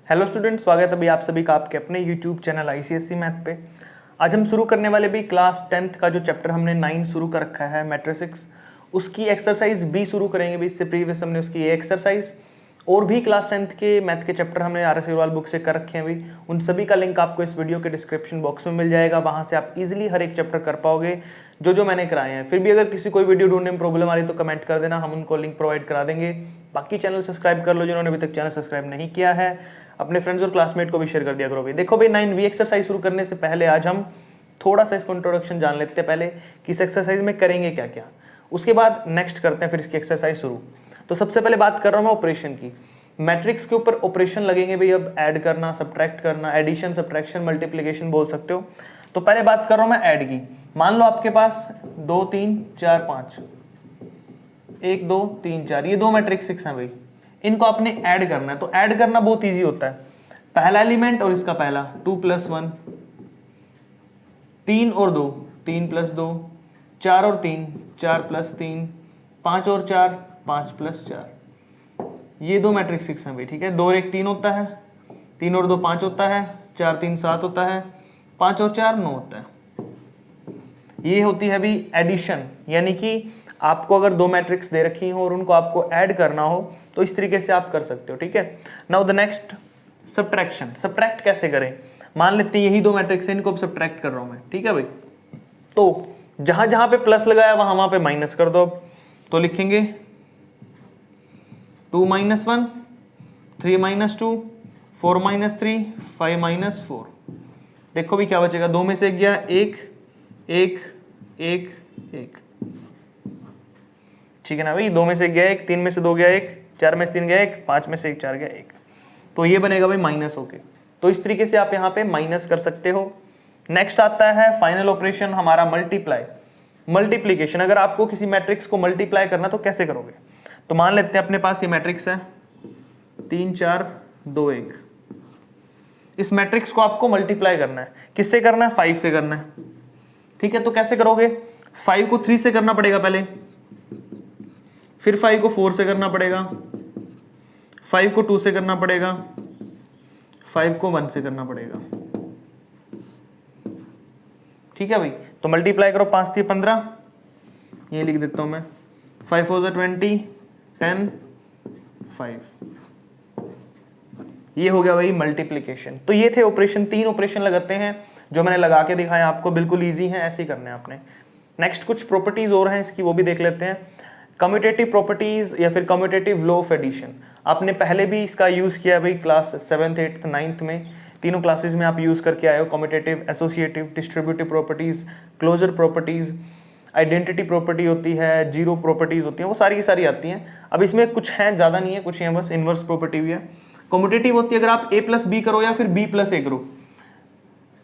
Hello student, स्वागत है अभी आप सभी का आपके अपने यूट्यूब चैनल आईसीएसई मैथ पे। आज हम शुरू करने वाले भी क्लास 10th का जो चैप्टर हमने 9 शुरू कर रखा है मैट्रिक्स, उसकी एक्सरसाइज बी शुरू करेंगे भी। इससे प्रीवियस हमने उसकी ये एक्सरसाइज और भी क्लास 10th के मैथ के चैप्टर हमने आर एस अग्रवाल बुक से कर रखे हैं भी। उन सभी का लिंक आपको इस वीडियो के डिस्क्रिप्शन बॉक्स में मिल जाएगा, वहाँ से आप इजीली हर एक चैप्टर कर पाओगे जो मैंने कराए हैं। फिर भी अगर किसी कोई वीडियो ढूंढने में प्रॉब्लम आ रही है तो कमेंट कर देना, हम उनको लिंक प्रोवाइड करा देंगे। बाकी चैनल सब्सक्राइब कर लो जिन्होंने अभी तक चैनल सब्सक्राइब नहीं किया है, अपने फ्रेंड्स और क्लासमेट को भी शेयर कर दिया करो भाई। देखो भाई 9वीं एक्सरसाइज शुरू करने से पहले आज हम थोड़ा सा इसको इंट्रोडक्शन जान लेते हैं पहले कि इस एक्सरसाइज में करेंगे क्या क्या, उसके बाद नेक्स्ट करते हैं फिर इसकी एक्सरसाइज शुरू। तो सबसे पहले बात कर रहा हूँ मैं ऑपरेशन की। मैट्रिक्स के ऊपर ऑपरेशन लगेंगे भाई, अब ऐड करना, सब्ट्रैक्ट करना, एडिशन, सब्ट्रैक्शन, मल्टीप्लिकेशन बोल सकते हो। तो पहले बात कर रहा हूँ मैं ऐड की। मान लो आपके पास 2 3 4 5, 1 2 3 4, ये दो मैट्रिक्स हैं भाई, इनको आपने ऐड करना है। तो ऐड करना बहुत इजी होता है। पहला एलिमेंट और इसका पहला 2 + 1, 3 और 2 3 + 2, 4 और 3 4 + 3, 5 और 4 5 + 4, ये दो मैट्रिक्स हैं भाई। ठीक है, 2 और 1 3 होता है, 3 और 2 5 होता है, 4 3 7 होता है, 5 और 4 9 होता है। ये होती है भी एडिशन, यानी कि आपको अगर दो मैट्रिक्स दे रखी हो और उनको आपको ऐड करना हो तो इस तरीके से आप कर सकते हो। ठीक है, now the next subtraction. Subtract कैसे करें? मान लेते हैं यही दो मैट्रिक्स है, इनको सब्ट्रैक्ट कर रहा हूं मैं। ठीक है भाई, तो जहां जहां पे प्लस लगाया वहां वहां पे माइनस कर दो। तो लिखेंगे 2 - 1, 3 - 2, 4 - 3, 5 - 4। देखो भी क्या बचेगा, दो में से गया एक एक एक एक। ठीक है ना भाई, 2 में से गया एक, 3 में से 2 गया एक, 4 में से 3 गया एक, 5 में से 1 4 गया एक। तो ये बनेगा भाई माइनस होके। तो इस तरीके से आप यहाँ पे माइनस कर सकते हो। नेक्स्ट आता है फाइनल ऑपरेशन हमारा मल्टीप्लाई, मल्टीप्लीकेशन। अगर आपको किसी मैट्रिक्स को मल्टीप्लाई करना तो कैसे करोगे? तो मान लेते हैं अपने पास ये मैट्रिक्स है 3 4 2 1। इस मैट्रिक्स को आपको मल्टीप्लाई करना है। किससे करना है? 5 से करना है। ठीक है, तो कैसे करोगे? 5 को 3 से करना पड़ेगा पहले, फिर 5 को 4 से करना पड़ेगा, 5 को 2 से करना पड़ेगा, 5 को 1 से करना पड़ेगा। ठीक है भाई, तो मल्टीप्लाई करो, 5 3 15, ये लिख देता हूं मैं, 5 4 20, 10 5। ये हो गया भाई मल्टीप्लिकेशन। तो ये थे ऑपरेशन, 3 ऑपरेशन लगाते हैं जो मैंने लगा के दिखाया आपको, बिल्कुल इजी है, ऐसे ही करने हैं आपने। नेक्स्ट कुछ प्रॉपर्टीज और हैं इसकी, वो भी देख लेते हैं। कम्यूटेटिव प्रॉपर्टीज या फिर कम्यूटेटिव लॉ ऑफ एडिशन, आपने पहले भी इसका यूज किया भाई क्लास 7th 8th 9th में, तीनों क्लासेस में आप यूज करके आए हो। Commutative, associative, distributive properties, closure properties, identity property होती है, जीरो प्रॉपर्टीज होती हैं, वो सारी की सारी आती हैं। अब इसमें कुछ हैं, ज़्यादा नहीं है, कुछ हैं बस। इनवर्स प्रॉपर्टी भी है। कम्यूटेटिव होती है अगर आप a + b करो या फिर b + a करो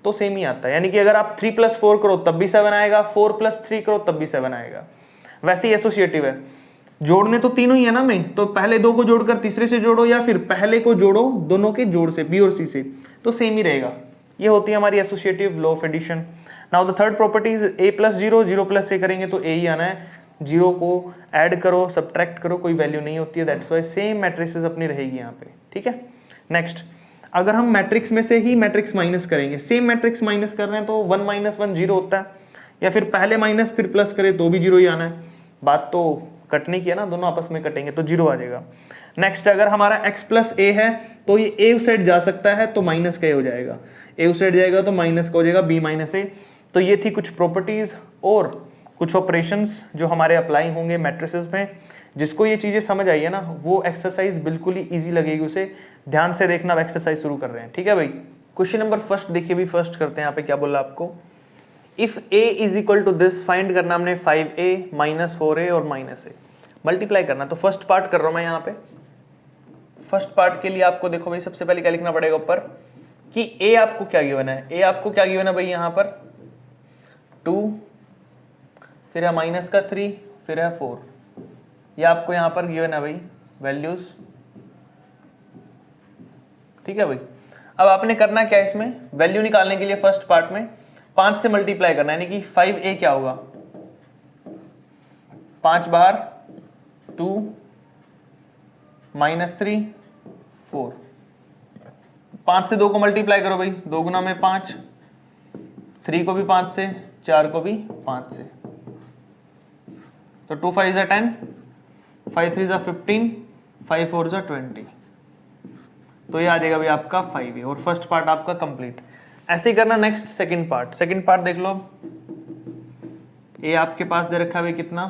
तो सेम ही आता है, यानी कि अगर आप 3 + 4 करो तब भी 7 आएगा, 4 + 3 करो तब भी 7 आएगा। वैसे ही एसोसिएटिव है, जोड़ने तो तीनों ही है ना में, तो पहले दो को जोड़कर तीसरे से जोड़ो या फिर पहले को जोड़ो दोनों के जोड़ से, बी और सी से, तो सेम ही रहेगा। ये होती है हमारी associative law of addition. Now the third properties, a + 0, 0 + a करेंगे तो a ही आना है। 0 को ऐड करो, सब्ट्रैक्ट करो, कोई वैल्यू नहीं होती है, दैट्स वाई सेम मैट्रिसेस अपनी रहेगी यहाँ पे। ठीक है, नेक्स्ट, अगर हम मैट्रिक्स में से ही मैट्रिक्स माइनस करेंगे, सेम मैट्रिक्स माइनस कर रहे हैं तो 1 - 1 0 होता है, या फिर पहले माइनस फिर प्लस करें तो भी 0 ही आना है। बात तो कटने की है ना, दोनों आपस में कटेंगे तो 0 आ जाएगा। नेक्स्ट, अगर हमारा x + a है तो ये a उस साइड जा सकता है तो माइनस का हो जाएगा, a उस साइड जाएगा तो माइनस का हो जाएगा, b - a। तो ये थी कुछ प्रॉपर्टीज और कुछ ऑपरेशंस जो हमारे अप्लाई होंगे मैट्रिसेस में। जिसको ये चीजें समझ आई है ना, वो एक्सरसाइज बिल्कुल ही इजी लगेगी उसे। ध्यान से देखना, एक्सरसाइज शुरू कर रहे हैं। ठीक है भाई, क्वेश्चन नंबर फर्स्ट देखिए भी, फर्स्ट करते हैं। यहाँ पे क्या बोला आपको, इफ a = दिस, फाइंड करना हमने 5a - 4a और -a, मल्टीप्लाई करना। तो फर्स्ट पार्ट कर रहा हूं मैं यहाँ पे। फर्स्ट पार्ट के लिए आपको देखो भाई, सबसे पहले क्या लिखना पड़ेगा ऊपर कि a आपको क्या गिवन है। a आपको क्या गिवन है भाई, यहाँ पर 2, फिर है -3, फिर है 4, ये आपको यहाँ पर गिवन है भाई वैल्यूज। ठीक है भाई, अब आपने करना क्या है, इसमें वैल्यू निकालने के लिए फर्स्ट पार्ट में 5 से मल्टीप्लाई करना है, यानी कि 5a क्या होगा, 5 बार 2 - 3 4, 5 से 2 को मल्टीप्लाई करो भाई, 2 गुना में 5, 3 को भी 5 से, 4 को भी 5 से, तो 2 5 जा 10, 5 3 जा 15, 5 4 जा 20, तो ये आ जाएगा भाई आपका 5 है, और फर्स्ट पार्ट आपका कंप्लीट। ऐसे ही करना next second part. Second part देख लो, ये आपके पास दे रखा है भाई कितना,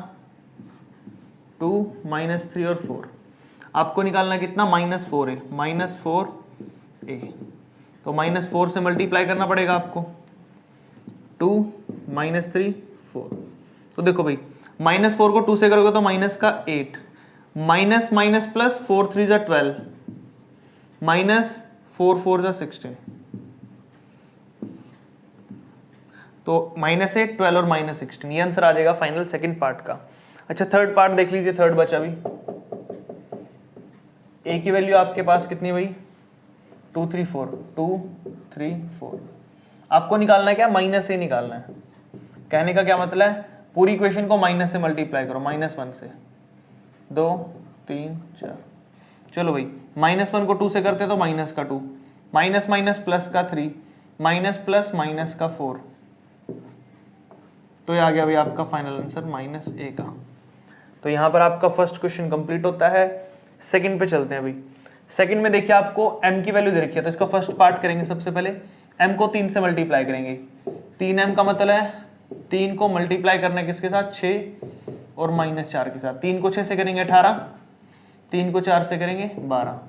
2 -3 और 4, आपको निकालना कितना, -4 है, -4 ए, तो -4 से मल्टीप्लाई करना पड़ेगा आपको, 2 -3 4, तो देखो भाई -4 को 2 से करोगे तो माइनस का 8, माइनस माइनस प्लस 4 3 जा 12, माइनस 4 4 जा 16, तो -8 12 और -16, ये आंसर आ जाएगा फाइनल सेकंड पार्ट का। अच्छा थर्ड पार्ट देख लीजिए, थर्ड बचा भी, ए की वैल्यू आपके पास कितनी भाई, 2 3 4, 2 3 4, आपको निकालना है क्या, माइनस से निकालना है। कहने का क्या मतलब है, पूरी इक्वेशन को माइनस से मल्टीप्लाई करो, -1 से, 2 3 4, चलो भाई -1 को 2 से करते तो माइनस का 2, माइनस माइनस प्लस का 3, माइनस प्लस माइनस का 4, तो ये आ गया भाई आपका फाइनल आंसर -a का। तो यहाँ पर आपका फर्स्ट क्वेश्चन कंप्लीट होता है। सेकंड पे चलते हैं अभी। सेकंड में देखिए आपको m की वैल्यू दे रखी है, तो इसका फर्स्ट पार्ट करेंगे। सबसे पहले m को 3 से मल्टीप्लाई करेंगे। 3m का मतलब है 3 को मल्टीप्लाई करना है किसके साथ, 6 और -4 के साथ। 3 को 6 से करेंगे 18, 3 को 4 से करेंगे 12,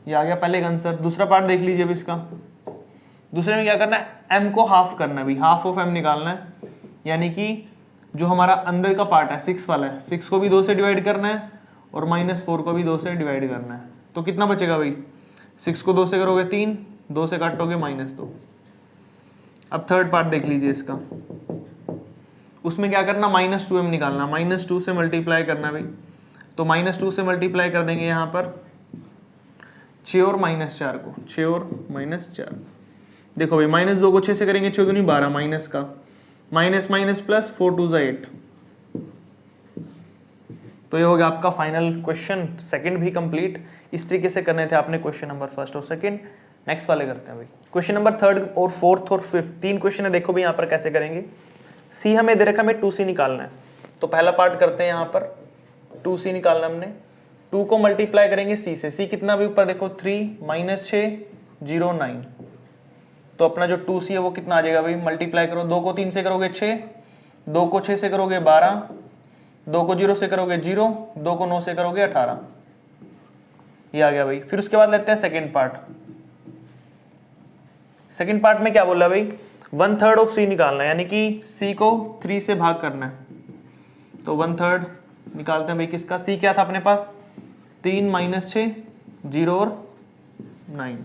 ये आ गया पहले का आंसर। दूसरा पार्ट देख लीजिए अभी इसका। दूसरे में क्या करना है, m को हाफ करना है, हाफ ऑफ m निकालना है, यानी कि जो हमारा अंदर का पार्ट है 6 वाला है, 6 को भी 2 से डिवाइड करना है और -4 को भी 2 से डिवाइड करना है। तो कितना बचेगा भाई, 6 को 2 से करोगे 3, 2 से काटोगे -2। अब थर्ड पार्ट देख लीजिए इसका। उसमें क्या करना, -2m निकालना, -2 से मल्टीप्लाई करना भाई। तो -2 से मल्टीप्लाई कर देंगे यहाँ पर 6 और -4 को, 6 और -4। देखो भाई -2 को 6 से करेंगे, 6 दूनी 12, माइनस का माइनस माइनस प्लस 4 2 जा 8। तो ये हो गया आपका फाइनल क्वेश्चन सेकंड भी कंप्लीट। इस तरीके से करने थे आपने क्वेश्चन नंबर फर्स्ट और सेकंड। नेक्स्ट वाले करते हैं भाई क्वेश्चन नंबर थर्ड और फोर्थ और फिफ्थ, 3 क्वेश्चन है। देखो भाई यहाँ पर कैसे करेंगे। सी हमें दे रखा, हमें 2c निकालना है। तो पहला पार्ट करते हैं, यहाँ पर 2c निकालना हमने। 2 को मल्टीप्लाई करेंगे c से। c कितना भी ऊपर देखो, 3 -6 0 9। तो अपना जो 2c है वो कितना आ जाएगा भाई, मल्टीप्लाई करो। 2 को 3 से करोगे 6, 2 को 6 से करोगे 12, 2 को 0 से करोगे 0, 2 को 9 से करोगे 18। ये आ गया भाई। फिर उसके बाद लेते हैं सेकंड पार्ट। सेकंड पार्ट में क्या बोल रहा है भाई, 1/3 ऑफ c निकालना है, यानी कि c को 3 से भाग करना है। तो 1/3 निकालते हैं भाई किसका, c क्या था अपने पास, 3 -6 0 और 9।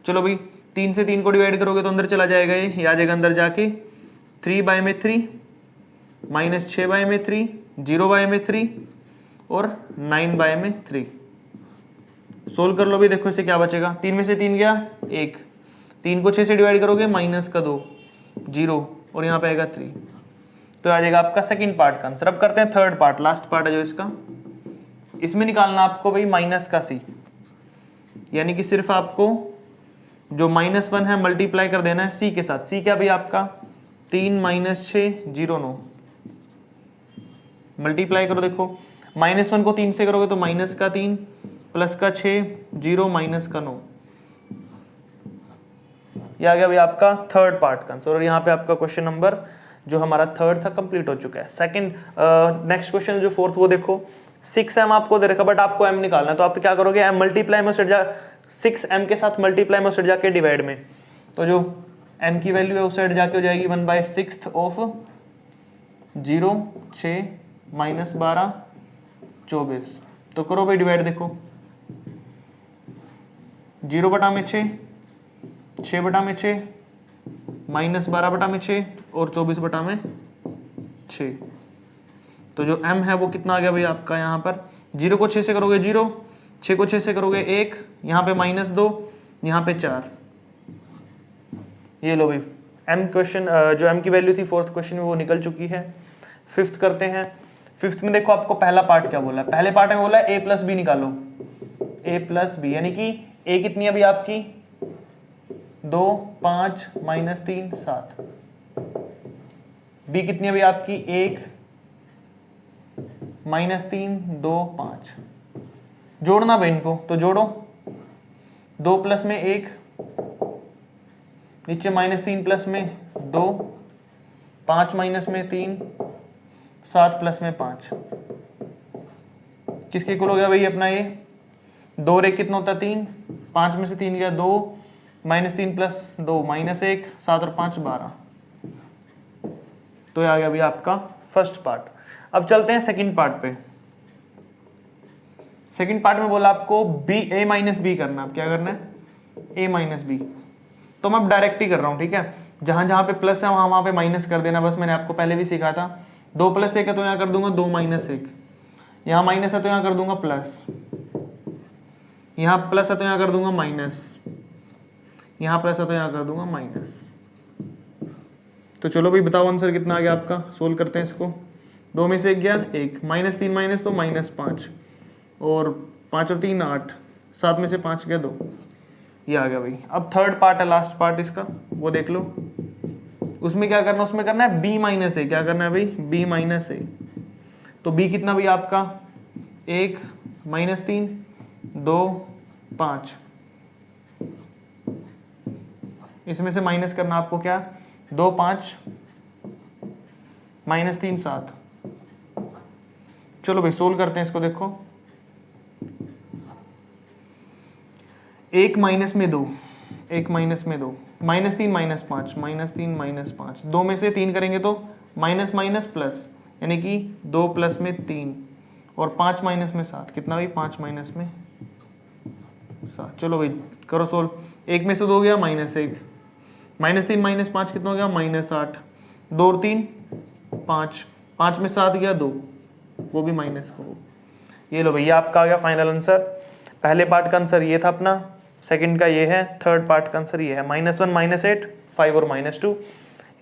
चलो भाई 3 से 3 को डिवाइड करोगे तो अंदर चला जाएगा, ये आ जाएगा अंदर जाके 3/3 -6/3 0/3 और 9/3। सोल्व कर लो भी, देखो इसे क्या बचेगा। 3 में से 3 गया 1, 3 को 6 से डिवाइड करोगे -2 0 और यहाँ पे आएगा 3। तो आ जाएगा आपका सेकंड पार्ट का आंसर। अब करते हैं थर्ड पार्ट, लास्ट पार्ट है जो इसका। इसमें निकालना आपको भाई -c, यानी कि सिर्फ आपको जो -1 है मल्टीप्लाई कर देना है c के साथ। c क्या भाई आपका 3 -6 0 9। मल्टीप्लाई करो, देखो -1 को 3 से करोगे तो -3 प्लस का 6 0 -9। यह आ गया भाई आपका थर्ड पार्ट का आंसर। और यहाँ पे आपका क्वेश्चन नंबर जो हमारा थर्ड था कंप्लीट हो चुका है। सेकंड नेक्स्ट क्वेश्चन जो फोर्थ, वो देखो 6m आपको दे रखा, बट आपको m निकालना है। तो आप क्या करोगे, m मल्टीप्लाई में सेट जा 6m के साथ मल्टीप्लाई में सेट जाके डिवाइड में। तो जो m की वैल्यू है उस साइड जाके हो जाएगी 1/6 ऑफ 0 6 -12 24। तो करो भाई डिवाइड, देखो 0 बटा में 6, 6 बटा में 6, -12 बटा में 6 और 24 बटा में 6। तो जो m है वो कितना आ गया भाई आपका, यहाँ पर 0 को 6 से करोगे 0, 6 को 6 से करोगे 1, यहाँ पे -2, यहाँ पे 4। ये लो भाई m क्वेश्चन, जो m की वैल्यू थी फोर्थ क्वेश्चन में वो निकल चुकी है। फिफ्थ करते हैं। फिफ्थ में देखो आपको पहला पार्ट क्या बोला है। पहले पार्ट में बोला है a + b निकालो, a + b, यानी कि ए कितनी है अभी आपकी 2 5 -3 7। बी कितनी है अभी आपकी 1 -3 2 5। जोड़ना भाई इनको, तो जोड़ो 2 प्लस में 1, नीचे -3 प्लस में 2, 5 माइनस में 3, 7 प्लस में 5। किसके इक्वल हो गया भाई अपना ये 2 रे कितना होता है 3, 5 में से 3 गया 2, -3 प्लस 2 -1, 7 और 5 12। तो ये आ गया भाई आपका फर्स्ट पार्ट। अब चलते हैं सेकंड पार्ट पे। सेकंड पार्ट में बोला आपको बी ए माइनस बी करना। अब क्या करना है ए माइनस बी, तो मैं अब डायरेक्ट ही कर रहा हूं, ठीक है। जहां जहां पे प्लस है वहां वहां पे माइनस कर देना, बस मैंने आपको पहले भी सिखा था। 2 + 1 है तो यहां कर दूंगा 2 - 1, यहां माइनस है तो यहां कर दूंगा प्लस, यहां प्लस है तो यहां कर दूंगा माइनस, यहां प्लस है तो यहां कर दूंगा माइनस। तो चलो भाई बताओ आंसर कितना आ गया आपका, सोल्व करते हैं इसको। 2 में से 1 गया 1, -3 माइनस तो -5, और 5 और 3 8, 7 में से 5 गया 2, ये आ गया भाई। अब थर्ड पार्ट है, लास्ट पार्ट इसका, वो देख लो। उसमें क्या करना, उसमें करना है b - a। क्या करना है भाई b - a। तो b कितना भाई आपका 1 -3 2 5, इसमें से माइनस करना आपको क्या 2 5 -3 7। चलो भाई सोल्व करते हैं इसको। देखो 1 माइनस में 2, 1 माइनस में 2, -3 -5, -3 -5, 2 में से 3 करेंगे तो माइनस माइनस प्लस, यानी कि 2 प्लस में 3, और 5 माइनस में 7, कितना भाई 5 माइनस में 7। चलो भाई करो सोल्व। 1 में से 2 गया -1, -3 -5 कितना हो गया -8, 2 और 3 5, 5 में 7 गया 2, वो भी माइनस को। ये लो भैया आपका आ गया फाइनल आंसर। पहले पार्ट का आंसर ये था अपना, सेकंड का ये है, थर्ड पार्ट का आंसर ये है -1 -8 5 और -2।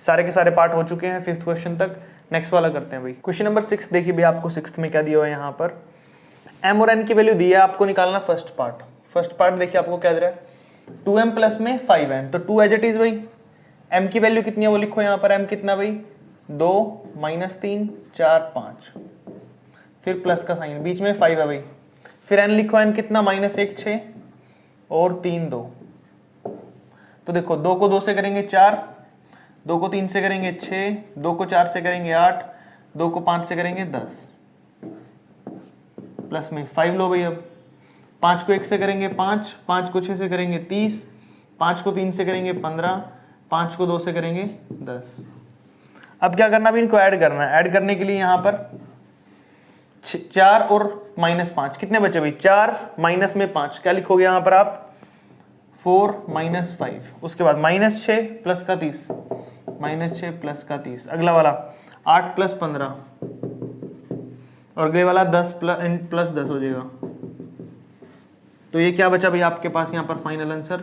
सारे के सारे पार्ट हो चुके हैं 5th क्वेश्चन तक। नेक्स्ट वाला करते हैं भाई। क्वेश्चन नंबर 6 देखिए भाई, आपको 6th में क्या दिया हुआ है यहाँ पर, m और n की वैल्यू दी है, आपको निकालना फर्स्ट पार्ट। फर्स्ट पार्ट देखिए आपको क्या दे रहा है 2m प्लस में 5n, तो 2 एज इट इज भाई। m की वैल्यू कितनी है वो लिखो यहाँ पर, m कितना भाई 2 -3 4 5, फिर प्लस का साइन, बीच में 5 है भाई। फिर n लिखो, n कितना -1 6 और 3 2। तो देखो 2 को 2 से करेंगे 4, 2 को 3 से करेंगे 6, 2 को 4 से करेंगे 8, 2 को 5 से करेंगे 10, प्लस में 5 लो भाई। अब 5 को 1 से करेंगे 5, 5 को 6 से करेंगे 30, 5 को 3 से करेंगे 15, 5 को 2 से करेंगे 10। अब क्या करना भी, इनको ऐड करना है। ऐड करने के लिए यहाँ पर 4 और -5 कितने बचे भाई 4 माइनस में 5, क्या लिखोगे यहाँ पर आप 4 - 5, उसके बाद -6 प्लस का 30, -6 प्लस का 30। अगला वाला 8 प्लस 15, और अगले वाला 10 प्लस 10 हो जाएगा। तो ये क्या बचा भाई आपके पास यहाँ पर फाइनल आंसर,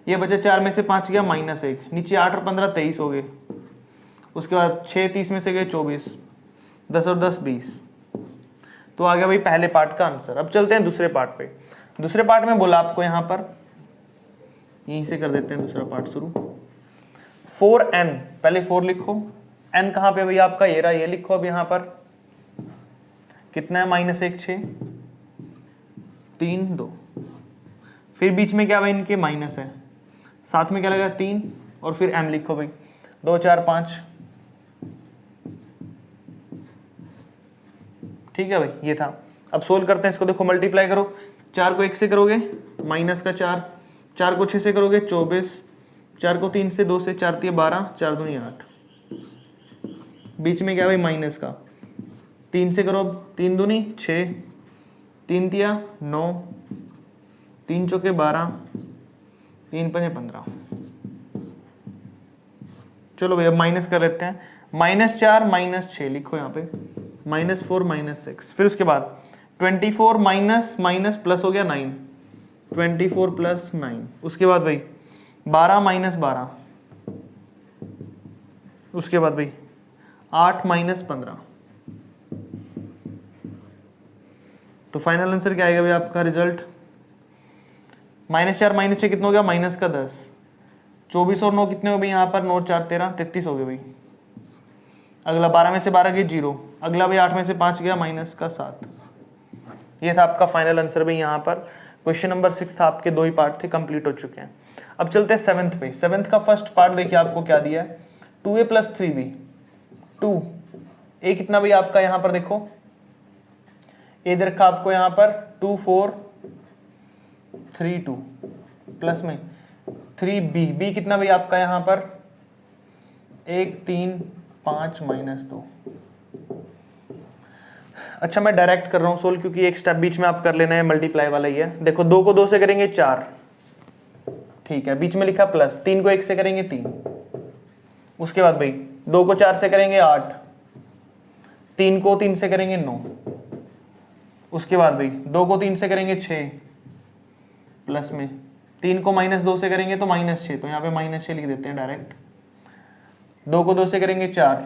ये बचा 4 में से 5 गया -1, नीचे 8 और 15 23 हो गए, उसके बाद 6 30 में से गए 24, 10 और 10 20। तो आ गया भाई पहले पार्ट का आंसर। अब चलते हैं दूसरे पार्ट पे। दूसरे पार्ट में बोला आपको यहाँ पर, यहीं से कर देते हैं दूसरा पार्ट शुरू। 4n, पहले 4 लिखो, n कहाँ पे भाई आपका ये रहा, ये लिखो। अब यहाँ पर कितना है -1 6 3 2, फिर बीच में क्या भाई इनके माइनस है, साथ में क्या लगा 3, और फिर m लिखो भाई 2 4 5। ठीक है भाई, ये था। अब सोल्व करते हैं इसको। देखो मल्टीप्लाई करो, 4 को 1 से करोगे माइनस का 4, 4 को 6 से करोगे 24, 4 को 3 से 2 से 4 3 12, 4 दूनी 8, बीच में क्या भाई माइनस का, 3 से करो 3 दूनी 6, 3 तिया 9, 3 चौके 12, 3 पंजे 15। चलो भाई अब माइनस कर लेते हैं, -4 -6 लिखो यहाँ पे, -4 -6, फिर उसके बाद 24 माइनस प्लस हो गया 9, 24 प्लस 9, उसके बाद भाई 12 -12, उसके बाद भाई 8 -15। तो फाइनल आंसर क्या आएगा भाई आपका रिजल्ट -4 कितना हो गया, -10। 24 और 9 कितने हो गए यहाँ पर, 9 और 4 13, 33 हो गए भाई। अगला 12 में से 12 गए 0, अगला भाई 8 में से 5 गया -7। ये था आपका फाइनल आंसर भाई। यहाँ पर क्वेश्चन नंबर 6 था, आपके 2 ही पार्ट थे, कंप्लीट हो चुके हैं। अब चलते हैं 7th पे। 7th का फर्स्ट पार्ट देखिए आपको क्या दिया है, 2a + 3b। 2a कितना भाई आपका यहाँ पर देखो, a दे रखा आपको यहाँ पर 2 4 3 2 प्लस में 3b, b कितना भाई आपका यहाँ पर 1 3 5 -2। अच्छा मैं डायरेक्ट कर रहा हूँ सोल्व, क्योंकि एक स्टेप बीच में आप कर लेना है, मल्टीप्लाई वाला ही है। देखो 2 को 2 से करेंगे 4, ठीक है, बीच में लिखा प्लस, 3 को 1 से करेंगे 3, उसके बाद भाई 2 को 4 से करेंगे 8, 3 को 3 से करेंगे 9, उसके बाद भाई 2 को 3 से करेंगे 6, प्लस में 3 को -2 से करेंगे तो -6, तो यहाँ पे -6 लिख देते हैं डायरेक्ट। 2 को 2 से करेंगे 4,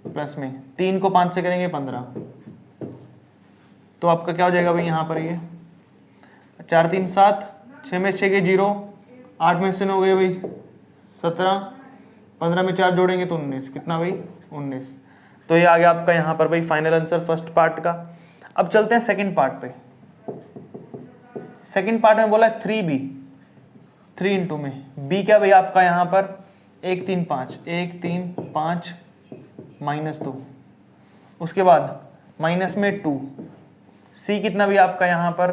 प्लस में 3 को 5 से करेंगे 15, तो आपका क्या हो जाएगा भाई यहाँ पर, ये 4 3 7, 6 में 6 के 0, 8 में से 9 गए भाई 17, 15 में 4 जोड़ेंगे तो 19, कितना भाई 19। तो ये आ गया आपका यहाँ पर भाई फाइनल आंसर फर्स्ट पार्ट का। अब चलते हैं सेकंड पार्ट पे। सेकंड पार्ट में बोला 3b, 3 इंटू में b क्या भाई आपका यहाँ पर 1 3 5, 1 3 5 -2, उसके बाद माइनस में 2, c कितना भी आपका यहाँ पर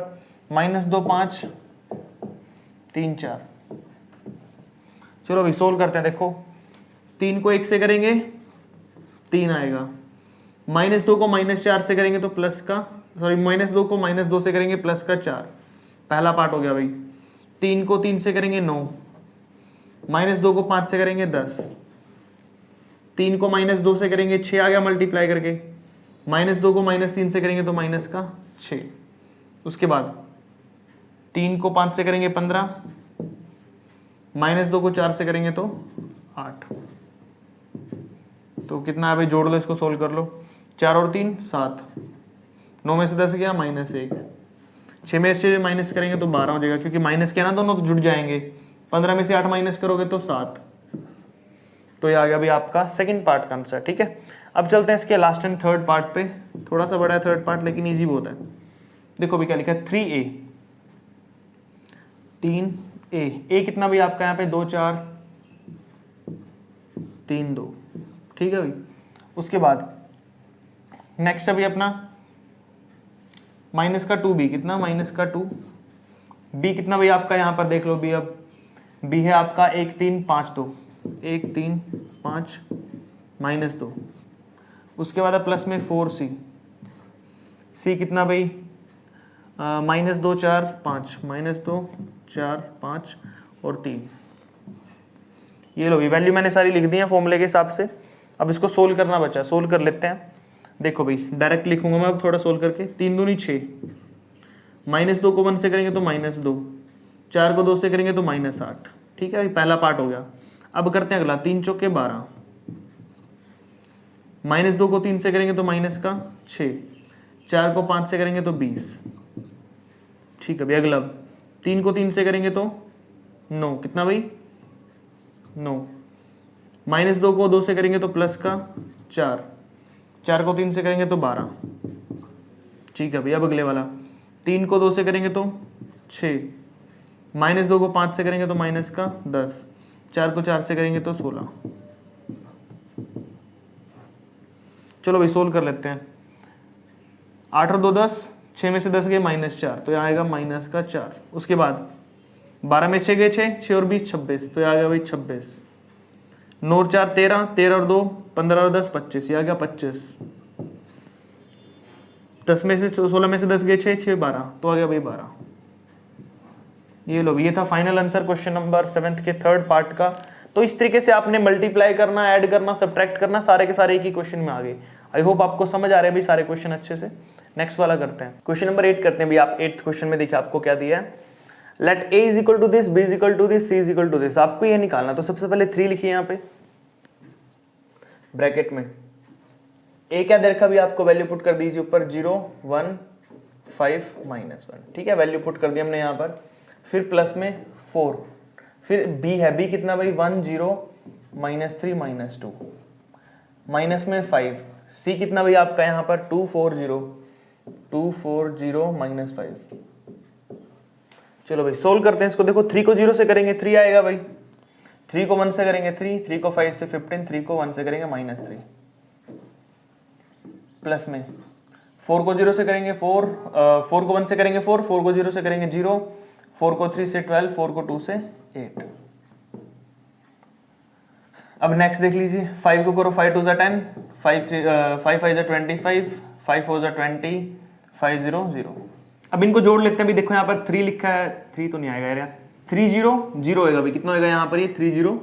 -2 5 3 4। चलो अभी सोल्व करते हैं। देखो 3 को 1 से करेंगे 3 आएगा, -2 को -4 से करेंगे तो प्लस का, सॉरी -2 को -2 से करेंगे प्लस का 4, पहला पार्ट हो गया भाई। 3 को 3 से करेंगे 9, -2 को 5 से करेंगे 10, 3 को -2 से करेंगे 6 आ गया मल्टीप्लाई करके, -2 को -3 से करेंगे तो माइनस का 6, उसके बाद 3 को 5 से करेंगे 15, -2 को 4 से करेंगे तो 8, तो कितना है भाई, जोड़ लो इसको, सोल्व कर लो। 4 और 3 7, 9 में से 10 गया -1, 6 में से माइनस करेंगे तो 12 हो जाएगा, क्योंकि माइनस किया ना दोनों तो जुड़ जाएंगे। 15 में से 8 माइनस करोगे तो 7, तो ये आ गया भाई आपका सेकंड पार्ट का आंसर। ठीक है, अब चलते हैं इसके लास्ट एंड थर्ड पार्ट पे। थोड़ा सा बड़ा है थर्ड पार्ट, लेकिन इजी बहुत है। देखो भी क्या लिखा है, 3a, 3a, a कितना भी आपका यहाँ पे 2 4 3 2, ठीक है भाई। उसके बाद नेक्स्ट अभी अपना माइनस का 2b, कितना माइनस का 2, b कितना भाई आपका यहाँ पर देख लो, b अब b है आपका 1 3 5 2, 1 3 5 -2, उसके बाद प्लस में 4c, c कितना भाई -2 4 5, -2 4 5 और 3। ये लो, वैल्यू मैंने सारी लिख दी है फॉर्मूले के हिसाब से। अब इसको सोल्व करना बचा, सोल्व कर लेते हैं। देखो भाई डायरेक्ट लिखूंगा मैं अब थोड़ा सोल्व करके। 3 दूनी 6, -2 को 1 से करेंगे तो -2, 4 को 2 से करेंगे तो -8। ठीक है भाई, पहला पार्ट हो गया। अब करते हैं अगला, 3 चौके 12, -2 को 3 से करेंगे तो माइनस का 6, 4 को 5 से करेंगे तो 20। ठीक है भाई, अगला 3 को 3 से करेंगे तो 9, कितना भाई 9, -2 को 2 से करेंगे तो प्लस का 4, 4 को 3 से करेंगे तो 12। ठीक है भाई, अब अगले वाला 3 को 2 से करेंगे तो 6, -2 को 5 से करेंगे तो माइनस का 10, 4 को 4 से करेंगे तो 16। चलो भाई सोल्व कर लेते हैं। 8 और 2 10, 6 में से 10 गए -4, तो यहाँ आएगा माइनस का 4। उसके बाद 12 में 6 गए 6, 6 और 20 26, तो यहाँ आ गया भाई 26। 9 और 4 13, 13 और 2 15 और 10 25, ये आ गया 25। 10 में से 16 में से 10 गए 6, 6 12, तो आ गया भाई 12। ये लो, ये था फाइनल आंसर क्वेश्चन नंबर 7 के थर्ड पार्ट का। तो इस तरीके से आपने मल्टीप्लाई करना, ऐड करना, सब्ट्रैक्ट करना, सारे के सारे एक ही क्वेश्चन में आ गए। आई होप आपको समझ आ रहे हैं भाई सारे क्वेश्चन अच्छे से। नेक्स्ट वाला करते हैं, क्वेश्चन नंबर 8 करते हैं भाई। आप 8th क्वेश्चन में देखिए आपको क्या दिया है, let a is equal to this, b is equal to this, c is equal to this. आपको ये निकालना, तो सबसे पहले 3 लिखिए यहाँ पे ब्रैकेट में। a क्या दे रखा भी आपको, वैल्यू पुट कर दीजिए ऊपर 0 1 5 -1, ठीक है, वैल्यू पुट कर दी हमने यहाँ पर। फिर प्लस में 4, फिर b है, b कितना भाई 1 0 -3 -2, माइनस में 5, c कितना भाई आपका यहाँ पर 2 4 0 -5। चलो भाई सोल्व करते हैं इसको। देखो 3 को 0 से करेंगे 3 आएगा भाई, 3 को 1 से करेंगे 3, 3 को 5 से 15, 3 को 1 से करेंगे -3, प्लस में 4 को 0 से करेंगे 4, 4 को 1 से करेंगे 4, 4 को 0 से करेंगे 0, 4 को 3 से 12, 4 को 2 से 8। अब नेक्स्ट देख लीजिए, 5 को करो 5 2 ज़ा 10, 5 5 ज़ा 25, 5 4 ज़ा 20, 5 0 0। अब इनको जोड़ लेते हैं भी। देखो यहाँ पर 3 लिखा है, 3 तो नहीं आएगा यार, 3 0 0 होएगा भाई, कितना होएगा यहाँ पर ये 3 0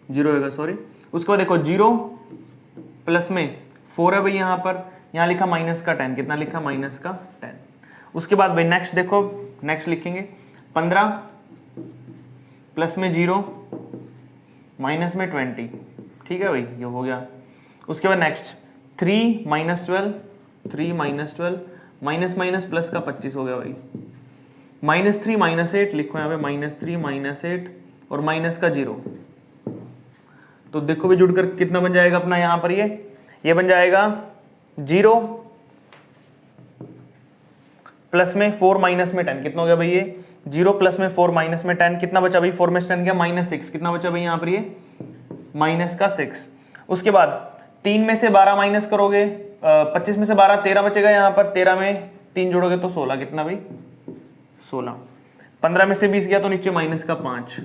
0 होएगा, सॉरी। उसके बाद देखो 0 प्लस में 4 है भाई यहाँ पर, यहाँ लिखा माइनस का 10, कितना लिखा माइनस का 10। उसके बाद भाई नेक्स्ट देखो, नेक्स्ट लिखेंगे 15 प्लस में 0 माइनस में 20, ठीक है भाई, ये हो गया। उसके बाद नेक्स्ट 3 -12, 3 -12, माइनस माइनस प्लस का 25 हो गया भाई, -3 -8 लिखो यहाँ पे, -3 -8 और माइनस का 0। तो देखो भी जुड़कर कितना बन जाएगा अपना यहाँ पर, ये बन जाएगा 0 प्लस में 4 माइनस में 10, कितना हो गया भाई ये 0 प्लस में 4 माइनस में 10, कितना बचा भाई 4 में 10 गया -6, कितना बचा भाई यहाँ पर ये माइनस का 6। उसके बाद 3 में से 12 माइनस करोगे, 25 में से 12 13 बचेगा यहाँ पर, 13 में 3 जोड़ोगे तो 16, कितना भाई 16। 15 में से 20 गया तो नीचे माइनस का 5,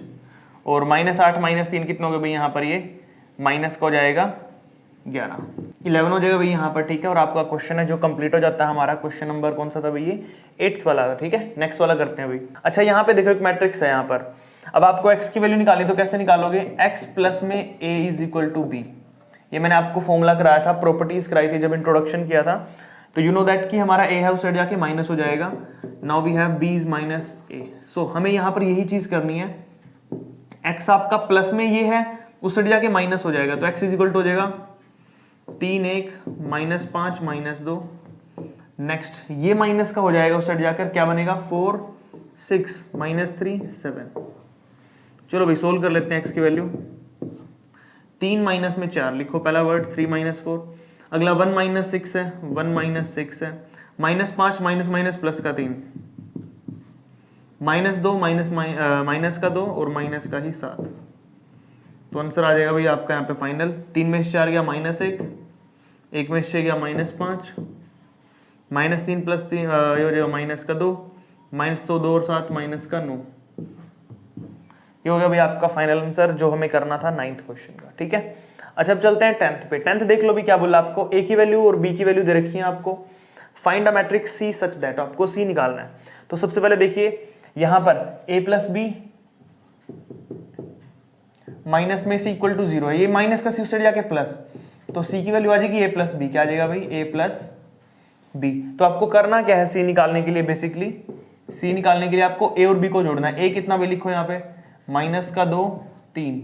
और -8 -3 कितना हो गया भाई यहाँ पर, ये माइनस का हो जाएगा 11, 11 हो जाएगा भाई यहाँ पर, ठीक है। और आपका क्वेश्चन है जो कंप्लीट हो जाता है हमारा। क्वेश्चन नंबर कौन सा था भाई, ये 8th वाला था, ठीक है। नेक्स्ट वाला करते हैं भाई। अच्छा यहाँ पे देखो एक मैट्रिक्स है यहाँ पर, अब आपको x की वैल्यू निकालनी, तो कैसे निकालोगे, x प्लस में a = b। ये मैंने आपको फॉर्मूला कराया था, प्रॉपर्टीज कराई थी जब इंट्रोडक्शन किया था। तो यू नो दैट कि हमारा a है उस साइड जाके माइनस हो जाएगा। Now we have b is -a। So हमें यहाँ पर यही चीज करनी है, x आपका प्लस में ये है, उस साइड जाके माइनस हो जाएगा, तो x = हो जाएगा 3 1 -5 -2। नेक्स्ट ये माइनस का हो जाएगा, उस साइड जाकर क्या बनेगा 4 6 -3 7। चलो भाई सोल्व कर लेते हैं x की वैल्यू। 3 माइनस में 4 लिखो, पहला वर्ड 3 -4, अगला 1 -6 है, 1 -6 है, -5 माइनस माइनस प्लस का 3, -2 माइनस का 2 और माइनस का ही 7। तो आंसर आ जाएगा भाई आपका यहाँ पे फाइनल। 3 में से 4 गया -1, 1 में से गया -5, -3 प्लस 3 ये हो जाएगा माइनस का 2, -2 2 और 7 माइनस का 9। ये हो गया भाई आपका फाइनल आंसर जो हमें करना था 9th क्वेश्चन का, ठीक है। अच्छा अब चलते हैं 10th पे। 10th देख लो भी क्या बोला आपको, a की वैल्यू और b की वैल्यू दे रखी है आपको। Find a matrix c such that, आपको c निकालना है। तो सबसे पहले देखिए यहां पर a प्लस b माइनस में c = 0 है, ये माइनस का c उस साइड जाके प्लस, तो c की वैल्यू आ जाएगी a प्लस b। क्या आ जाएगा भाई a प्लस b। तो आपको करना क्या है c निकालने के लिए, बेसिकली c निकालने के लिए आपको a और b को जोड़ना है। a कितना भी लिखो यहाँ पे, माइनस का 2 3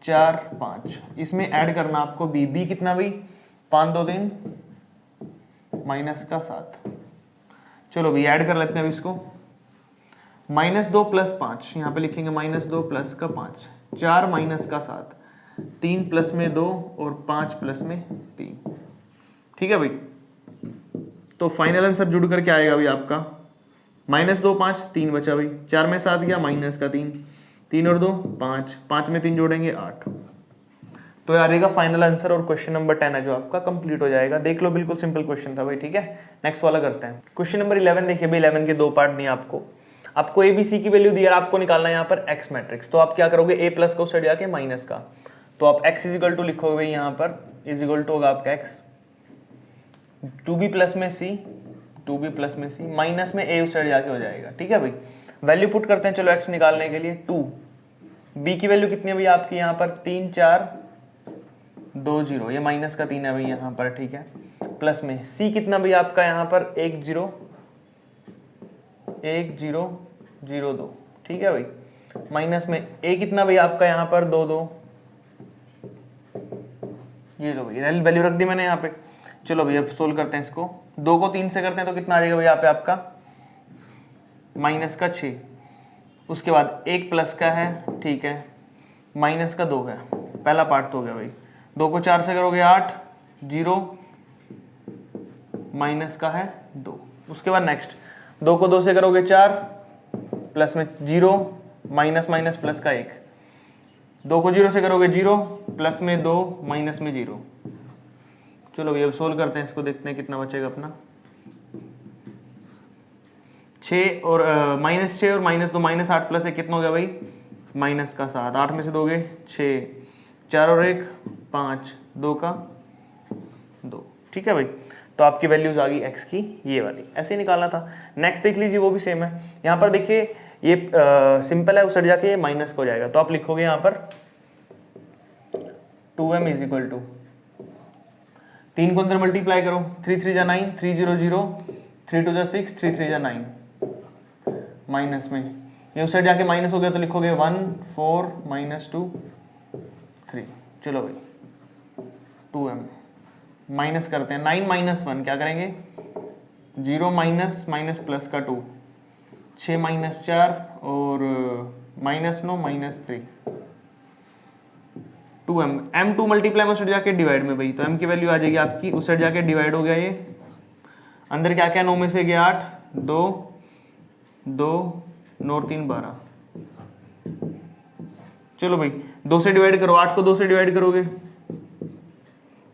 4 5, इसमें ऐड करना आपको b, b कितना भाई 5 2 3 माइनस का 7। चलो भाई ऐड कर लेते हैं अब इसको, -2 + 5, यहाँ पे लिखेंगे -2 प्लस का 5, 4 माइनस का 7, 3 प्लस में 2 और 5 प्लस में 3, ठीक है भाई। तो फाइनल आंसर जुड़ कर क्या आएगा भाई आपका, -2 5 3 बचा भाई, 4 में 7 गया माइनस का 3, 3 और 2 5, 5 में 3 जोड़ेंगे 8। तो आ जाएगा फाइनल आंसर, और क्वेश्चन नंबर 10 है जो आपका कंप्लीट हो जाएगा। देख लो बिल्कुल सिंपल क्वेश्चन था भाई, ठीक है। नेक्स्ट वाला करते हैं। क्वेश्चन नंबर 11 देखिए भाई, 11 के 2 पार्ट दिए आपको ए बी सी की वैल्यू दी है, आपको निकालना है यहाँ पर एक्स मैट्रिक्स। तो आप क्या करोगे, ए प्लस का उस साइड जाके माइनस का, तो आप एक्स = लिखोगे भाई यहाँ पर, = होगा आपका एक्स, 2b प्लस में सी, 2b प्लस में सी, माइनस में ए उस साइड जाके हो जाएगा, ठीक है भाई। वैल्यू पुट करते हैं चलो एक्स निकालने के लिए, 2, बी की वैल्यू कितनी है भाई आपकी यहाँ पर 3 4 2 0, ये माइनस का 3 है भाई यहाँ पर, ठीक है। प्लस में सी कितना भाई आपका यहाँ पर 1 0 1 0 0 2, ठीक है भाई। माइनस में ए कितना भाई आपका यहाँ पर 2 2, ये लो भाई वैल्यू रख दी मैंने यहाँ पे। चलो भैया सोल्व करते हैं इसको। 2 को 3 से करते हैं तो कितना आ जाएगा भैया यहाँ पे आपका माइनस का 6, उसके बाद एक प्लस का है, ठीक है, माइनस का 2 है, पहला पार्ट तो हो गया भाई। 2 को 4 से करोगे 8, 0 माइनस का है 2, उसके बाद नेक्स्ट 2 को 2 से करोगे 4, प्लस में 0 माइनस माइनस प्लस का 1, 2 को 0 से करोगे 0, प्लस में 2 माइनस में 0। चलो भैया अब सोल्व करते हैं इसको, देखते हैं कितना बचेगा अपना। 6 और -6 और -2 -8 प्लस 1 कितना हो गया भाई माइनस का 7, 8 में से दोगे 6, 4 और 1 5, 2 का 2, ठीक है भाई। तो आपकी वैल्यूज आ गई x की ये वाली, ऐसे ही निकालना था। नेक्स्ट देख लीजिए वो भी सेम है, यहाँ पर देखिए ये सिंपल है, उस साइड जाके ये माइनस को जाएगा, तो आप लिखोगे यहाँ पर 2m इज इक्वल टू 3 को अंदर मल्टीप्लाई करो, 3 3 जा 9, 3 0 0, 3 2 जा 6, 3 3 जा 9, माइनस में ये उस साइड जाके माइनस हो गया तो लिखोगे 1 4 -2 3। चलो भाई 2m माइनस करते हैं, 9 - 1 क्या करेंगे 0 माइनस माइनस प्लस का 2, 6 -4 और -9 -3, 2m, m2 मल्टीप्लाई में उस साइड जाके डिवाइड में भाई, तो m की वैल्यू आ जाएगी आपकी, उस साइड जाके डिवाइड हो गया, ये अंदर क्या क्या 9 में से गया 8, 2 2 9 3 12। चलो भाई 2 से डिवाइड करो, 8 को 2 से डिवाइड करोगे,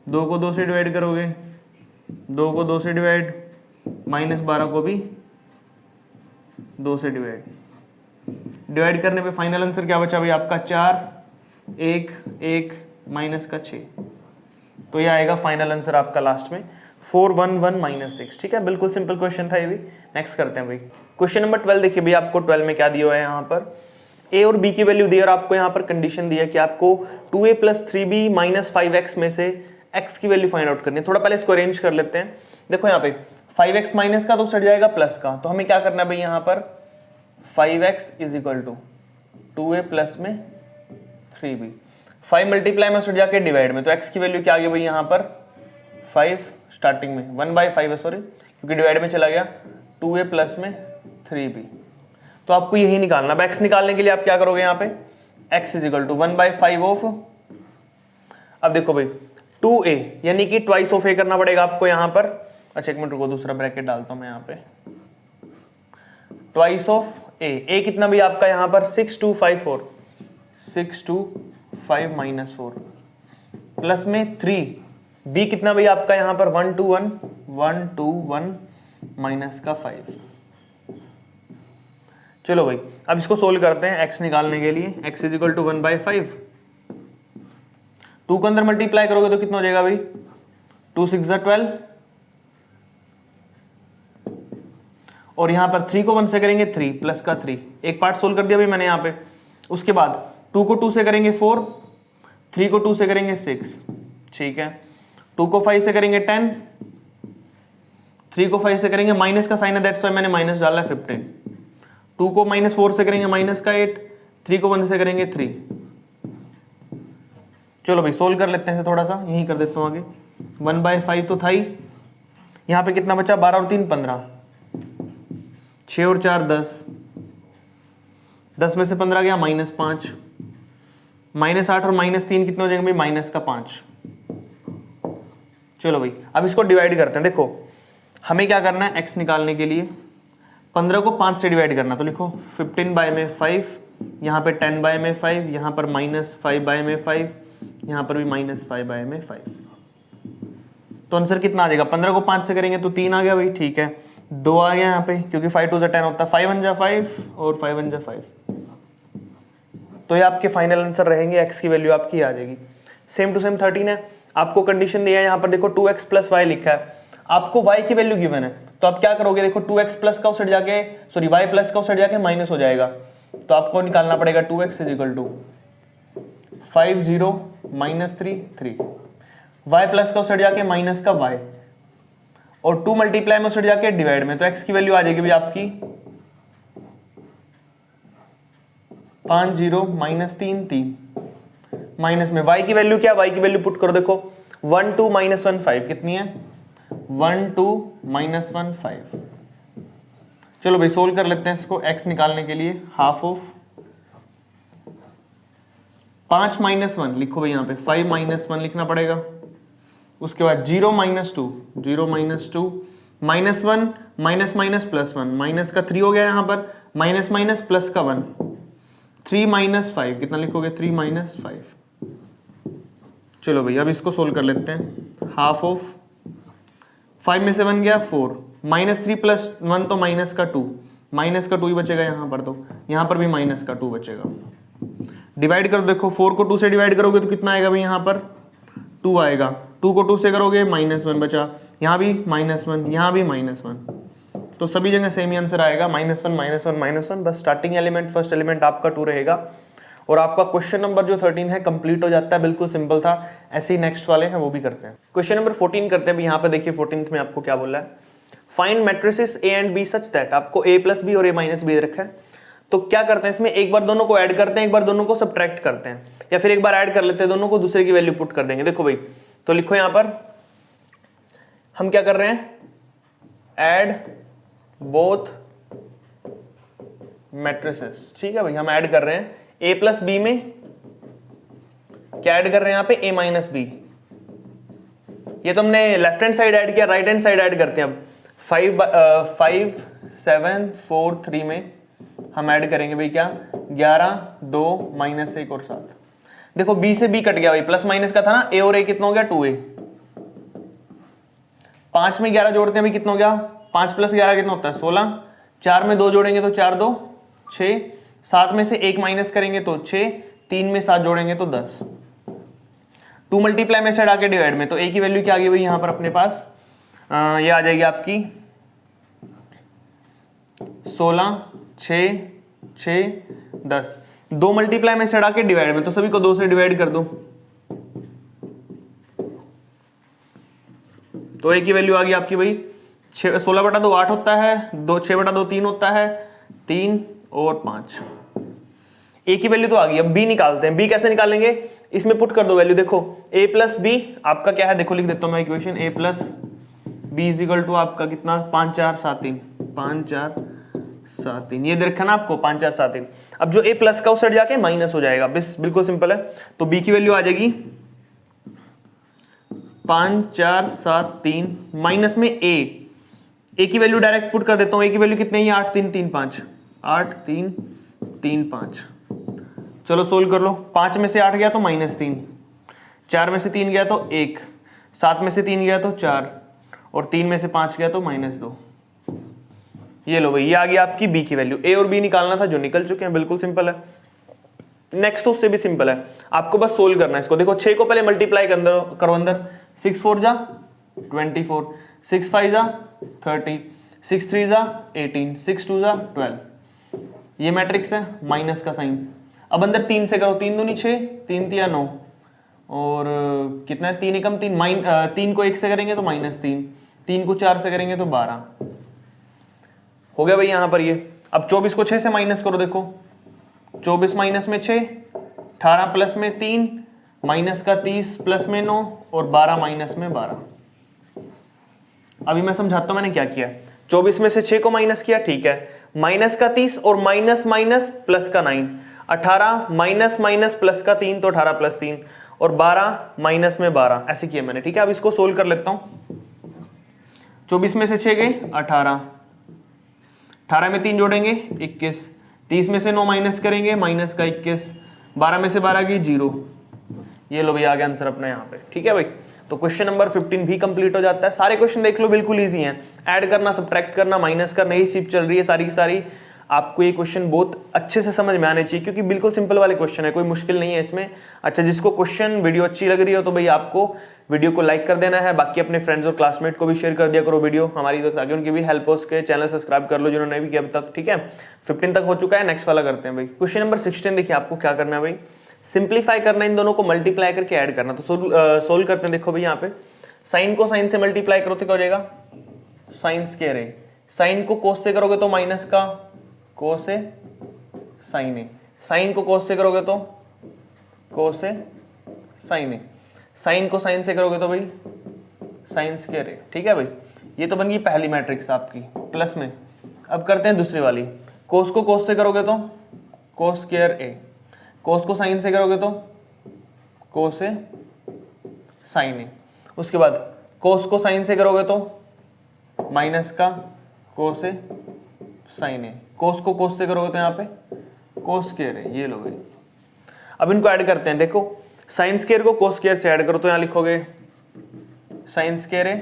2 को 2 से डिवाइड करोगे, 2 को 2 से डिवाइड, -12 को भी 2 से डिवाइड करने पे फाइनल आंसर क्या बचा भाई आपका 4 1 1 माइनस का 6, तो ये आएगा फाइनल आंसर आपका लास्ट में 411 -6। ठीक है, बिल्कुल सिंपल क्वेश्चन था ये भी। नेक्स्ट करते हैं भाई क्वेश्चन नंबर 12। देखिए भाई आपको 12 में क्या दिया हुआ है, यहाँ पर a और b की वैल्यू दी है और आपको यहाँ पर कंडीशन दी है कि आपको 2a + 3b - 5x में से x की वैल्यू फाइंड आउट करनी है। थोड़ा पहले इसको अरेंज कर लेते हैं। देखो यहाँ पे 5x माइनस का तो सट जाएगा प्लस का, तो हमें क्या करना है भाई यहाँ पर 5x = 2a प्लस में 3b, 5 मल्टीप्लाई में सट जाके डिवाइड में, तो x की वैल्यू क्या आ गई भाई यहाँ पर 5, स्टार्टिंग में 1/5 है, सॉरी क्योंकि डिवाइड में चला गया, 2a प्लस में 3b, तो आपको यही निकालना। अब x निकालने के लिए आप क्या करोगे यहाँ पे x = 1/5 ऑफ, अब देखो भाई 2a यानी कि ट्वाइस ऑफ a करना पड़ेगा आपको यहाँ पर। अच्छा एक मिनट रुको, दूसरा ब्रैकेट डालता हूं मैं यहाँ पे, ट्वाइस ऑफ a कितना भी आपका यहाँ पर 6254, 625 - 4 प्लस में 3, b कितना भी आपका यहाँ पर 121 माइनस का 5। चलो भाई अब इसको सोल्व करते हैं x निकालने के लिए। x = 1/5, 2 को अंदर मल्टीप्लाई करोगे तो कितना हो जाएगा भाई 2 6 12, और यहां पर 3 को 1 से करेंगे 3 प्लस का 3, एक पार्ट सोल्व कर दिया भाई मैंने यहाँ पे। उसके बाद 2 को 2 से करेंगे 4, 3 को 2 से करेंगे 6, ठीक है, 2 को 5 से करेंगे 10, 3 को 5 से करेंगे, माइनस का साइन है दैट्स व्हाई मैंने माइनस डाला 15, 2 को -4 से करेंगे माइनस का 8, 3 को 1 से करेंगे 3। चलो भाई सोल्व कर लेते हैं थोड़ा सा, यही कर देता हूँ आगे। 1/5 तो था ही, यहाँ पे कितना बचा 12 और 3 15, 6 और 4 10, 10 में से 15 गया -5, -8 और -3 कितने हो जाएंगे भाई -5। चलो भाई अब इसको डिवाइड करते हैं। देखो हमें क्या करना है x निकालने के लिए 15 को 5 से डिवाइड करना, तो लिखो 15/5, यहाँ पे 10/5, यहाँ पर -5/5, यहाँ पर भी -5/5, तो आंसर कितना आ जाएगा 15 को 5 से करेंगे तो 3 आ गया भाई, ठीक है, 2 आ गया यहाँ पे क्योंकि 5 2 10 होता है, 5 1 जा 5 और 5 1 जा 5, तो ये आपके फाइनल आंसर रहेंगे, x की वैल्यू आपकी आ जाएगी। सेम टू सेम 13 है, आपको कंडीशन दिया है यहाँ पर, देखो 2x + y लिखा है, आपको y की वैल्यू गिवन है, तो आप क्या करोगे, देखो 2x प्लस का उस साइड जाके, सॉरी y प्लस का उस साइड जाके माइनस हो जाएगा, तो आपको निकालना पड़ेगा 2x = 5 0 -3 3, y प्लस का उस साइड जाके माइनस का y, और 2 मल्टीप्लाई में उस साइड जाके डिवाइड में, तो x की वैल्यू आ जाएगी भाई आपकी 5 0 -3 3, माइनस में y की वैल्यू क्या, y की वैल्यू पुट करो, देखो 1 2 -1 5 कितनी है 1 2 -1 5। चलो भाई सोल्व कर लेते हैं इसको x निकालने के लिए। हाफ ऑफ 5 -1 लिखो भाई, यहाँ पे 5 -1 लिखना पड़ेगा। उसके बाद 0 -2 0 -2 -1 माइनस माइनस प्लस 1, माइनस का 3 हो गया यहाँ पर, माइनस माइनस प्लस का 1, 3 -5 कितना लिखोगे 3 -5। चलो भाई अब इसको सोल्व कर लेते हैं। हाफ ऑफ 5 में से 1 गया 4, -3 + 1 तो माइनस का 2, माइनस का 2 ही बचेगा यहाँ पर, तो यहाँ पर भी माइनस का 2 बचेगा। डिवाइड कर देखो, 4 को 2 से डिवाइड करोगे तो कितना आएगा भाई यहाँ पर 2 आएगा, 2 को 2 से करोगे -1 बचा, यहाँ भी -1, यहाँ भी -1, तो सभी जगह सेम ही आंसर आएगा -1 -1 -1। बस स्टार्टिंग एलिमेंट फर्स्ट एलिमेंट आपका 2 रहेगा और आपका क्वेश्चन नंबर जो 13 है कंप्लीट हो जाता है। बिल्कुल सिंपल था। ऐसे ही नेक्स्ट वाले हैं वो भी करते हैं। क्वेश्चन नंबर 14 करते हैं। यहाँ पे देखिए 14th में आपको क्या बोला है, find matrices A and B such that, आपको A + B और A - B दे रखा है। तो क्या करते हैं इसमें, एक बार दोनों को ऐड करते हैं, एक बार दोनों को सब्ट्रैक्ट करते हैं, या फिर एक बार ऐड कर लेते हैं दोनों को, दूसरे की वैल्यू पुट कर देंगे। देखो भाई, तो लिखो यहां पर हम क्या कर रहे हैं, ऐड बोथ मैट्रिसेस। ठीक है भाई, हम ऐड कर रहे हैं A + B में क्या ऐड कर रहे हैं यहाँ पे A - B। ये तो हमने लेफ्ट हैंड साइड ऐड किया, राइट हैंड साइड ऐड करते हैं। अब 5 7 4 3 में हम ऐड करेंगे भाई क्या, 11 2 -1 और 7। देखो B से B कट गया भाई, प्लस माइनस का था ना, A और A कितना हो गया 2A। 5 में 11 जोड़ते हैं भाई, कितना हो गया 5 + 11 कितना होता है 16। 4 में 2 जोड़ेंगे तो 4 2 6, 7 में से 1 माइनस करेंगे तो 6, 3 में 7 जोड़ेंगे तो 10। 2 मल्टीप्लाई में से हटा के डिवाइड में, तो A की वैल्यू क्या आ गई भाई यहाँ पर अपने पास, ये आ जाएगी आपकी 16 6 6 10। 2 मल्टीप्लाई में से हटा के डिवाइड में, तो सभी को 2 से डिवाइड कर दो, तो A की वैल्यू आ गई आपकी भाई 16/2 8 होता है, 6/2 3 होता है, 3 और 5। A की वैल्यू तो आ गई। अब B निकालते हैं। B कैसे निकालेंगे, इसमें पुट कर दो वैल्यू। देखो A + B आपका क्या है, देखो लिख देता हूं मैं इक्वेशन, A + B = आपका कितना 5 4 7 3, 5 4 7 3, ये दे रखा ना आपको 5 4 7 3। अब जो A प्लस का उस साइड जाके माइनस हो जाएगा, बस बिल्कुल सिंपल है। तो B की वैल्यू आ जाएगी 5 4 7 3 माइनस में A की वैल्यू डायरेक्ट पुट कर देता हूं। A की वैल्यू कितनी है 8 3 3 5, 8 3 3 5। चलो सोल्व कर लो। 5 में से 8 गया तो -3, 4 में से 3 गया तो 1, 7 में से 3 गया तो 4 और 3 में से 5 गया तो -2। ये लो भाई, ये आ गई आपकी B की वैल्यू। A और B निकालना था जो निकल चुके हैं, बिल्कुल सिंपल है। नेक्स्ट तो उससे भी सिंपल है, आपको बस सोल्व करना है इसको। देखो 6 को पहले मल्टीप्लाई करो अंदर, 6 4 जा 24, 6 5 जा 30, 6 3 जा 18, 6 2 जा 12। ये मैट्रिक्स है, माइनस का साइन। अब अंदर 3 से करो, 3 दूनी 6, 3 तिया 9 और कितना है 3 एकम 3, 3 को 1 से करेंगे तो -3, 3 को 4 से करेंगे तो 12 हो गया भाई यहाँ पर ये। अब 24 को 6 से माइनस करो, देखो 24 माइनस में 6, 18 प्लस में 3, माइनस का 30 प्लस में 9 और 12 माइनस में 12। अभी मैं समझाता हूं मैंने क्या किया। 24 में से 6 को माइनस किया, ठीक है, माइनस का 30 और माइनस माइनस प्लस का 9, 18 माइनस माइनस प्लस का 3 तो 18 + 3 और 12 माइनस में 12, ऐसे किया मैंने। ठीक है, अब इसको सोल्व कर लेता हूं। 24 में से 6 गए 18, 18 में 3 जोड़ेंगे 21, 30 में से 9 माइनस करेंगे माइनस का 21, 12 में से 12 गई 0। ये लो भाई आ गया आंसर अपना यहाँ पे। ठीक है भाई, तो क्वेश्चन नंबर 15 भी कंप्लीट हो जाता है। सारे क्वेश्चन देख लो, बिल्कुल इजी हैं। ऐड करना, सब्ट्रैक्ट करना, माइनस करना, यही सिर्फ चल रही है सारी की सारी। आपको ये क्वेश्चन बहुत अच्छे से समझ में आने चाहिए, क्योंकि बिल्कुल सिंपल वाले क्वेश्चन है, कोई मुश्किल नहीं है इसमें। अच्छा, जिसको क्वेश्चन वीडियो अच्छी लग रही हो तो भाई आपको वीडियो को लाइक कर देना है। बाकी अपने फ्रेंड्स और क्लासमेट को भी शेयर कर दिया करो वीडियो हमारी, तो ताकि उनकी भी हेल्प हो सके। चैनल सब्सक्राइब कर लो जिन्होंने भी किया अब तक। ठीक है, 15 तक हो चुका है, नेक्स्ट वाला करते हैं भाई। क्वेश्चन नंबर 16 देखिए, आपको क्या करना है भाई, सिंप्लीफाई करना, इन दोनों को मल्टीप्लाई करके ऐड करना। तो सोल्व करते हैं। देखो भाई यहाँ पे साइन को साइन से मल्टीप्लाई करो तो क्या हो जाएगा, साइन स्क्वायर है। साइन को कोस से करोगे तो माइनस का कोस है साइन है। साइन को कोस से करोगे तो कोस है साइन है। साइन को साइन से करोगे तो भाई साइन स्क्वायर ए। ठीक है भाई, ये तो बन गई पहली मैट्रिक्स आपकी प्लस में। अब करते हैं दूसरी वाली, कोस को कोस से करोगे तो कोस स्क्वायर ए, कोस को साइन से करोगे तो कोस ए साइन ए। उसके बाद कोस को साइन से करोगे तो माइनस का कोस ए साइन ए, कोस को कोस से करोगे तो यहाँ पे कोस स्क्वायर ए। ये लो भाई, अब इनको ऐड करते हैं। देखो साइन स्क्वायर को कोस स्क्वायर से ऐड करो तो यहाँ लिखोगे साइन स्क्वायर ए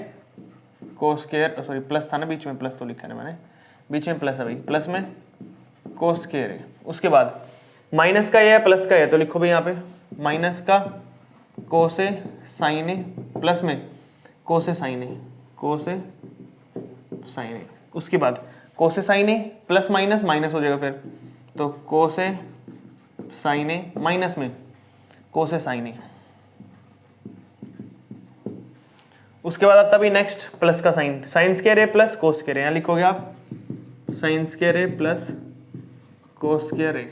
कोस स्क्वायर, सॉरी प्लस था ना बीच में, प्लस तो लिखा है मैंने, बीच में प्लस है भाई, प्लस में कोस स्क्वायर ए। उसके बाद माइनस का ए है प्लस का ए, तो लिखो भाई यहाँ पे माइनस का कोस ए साइन ए प्लस में कोस ए साइन ए, कोस ए साइन ए। उसके बाद कोस ए साइन ए प्लस माइनस माइनस हो जाएगा फिर, तो कोस ए साइन ए माइनस में कोस ए साइन ए। उसके बाद आता भी नेक्स्ट प्लस का sign, sign square A plus cos square ए, यहाँ लिखोगे आप sign square A plus cos square ए।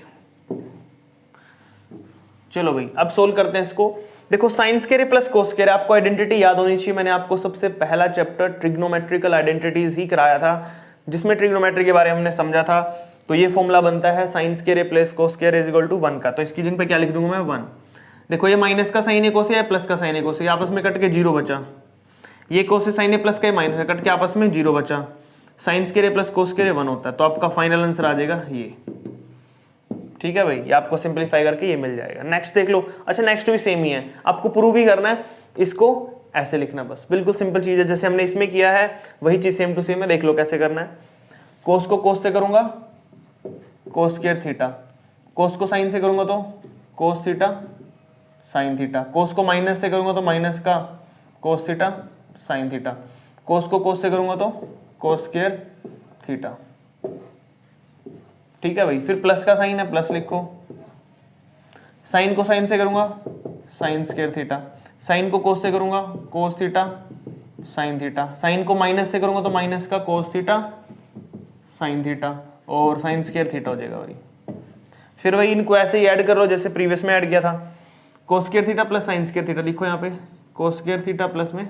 चलो भाई अब सोल्व करते हैं इसको। देखो sign square A plus cos square, आपको आइडेंटिटी याद होनी चाहिए। मैंने आपको सबसे पहला चैप्टर ट्रिग्नोमेट्रिकल आइडेंटिटीज ही कराया था, जिसमें ट्रिग्नोमेट्री के बारे में हमने समझा था। तो ये फॉर्मूला बनता है sine square A plus cos square is equal to 1 का। तो इसकी जगह पे क्या लिख दूंगा मैं 1। देखो ये माइनस का साइन ए कोस है प्लस का साइन ए कोस है, आपस में कट के 0 बचा। ये कोस साइन ए प्लस का माइनस कट के आपस में 0 बचा। Sign square A plus cos square 1 होता है, तो आपका फाइनल आंसर आ जाएगा ये। ठीक है भाई, ये आपको सिंपलीफाई करके ये मिल जाएगा। नेक्स्ट देख लो। अच्छा नेक्स्ट भी सेम ही है, आपको प्रूव ही करना है, इसको ऐसे लिखना बस, बिल्कुल सिंपल चीज है। जैसे हमने इसमें किया है वही चीज सेम टू सेम है। देख लो कैसे करना है। कोस को कोस से करूंगा कोस स्क्वायर थीटा, कोस को साइन से करूंगा तो कोस थीटा साइन थीटा, कोस को माइनस से करूंगा तो माइनस का कोस थीटा साइन थीटा, कोस को कोस से करूंगा तो कोस स्क्वायर थीटा। ठीक है भाई, फिर प्लस का साइन है प्लस लिखो, साइन को साइन से करूंगा साइन स्क्वायर थीटा, साइन को कोस से करूंगा cos theta sign theta, sine को माइनस से करूंगा तो माइनस का कोस थीटा साइन थीटा और साइन स्क्वायर थीटा हो जाएगा भाई। फिर वही इनको ऐसे ही ऐड कर लो जैसे प्रीवियस में ऐड किया था, cos square theta plus sin square theta लिखो यहाँ पे, कोस स्क्वायर थीटा प्लस में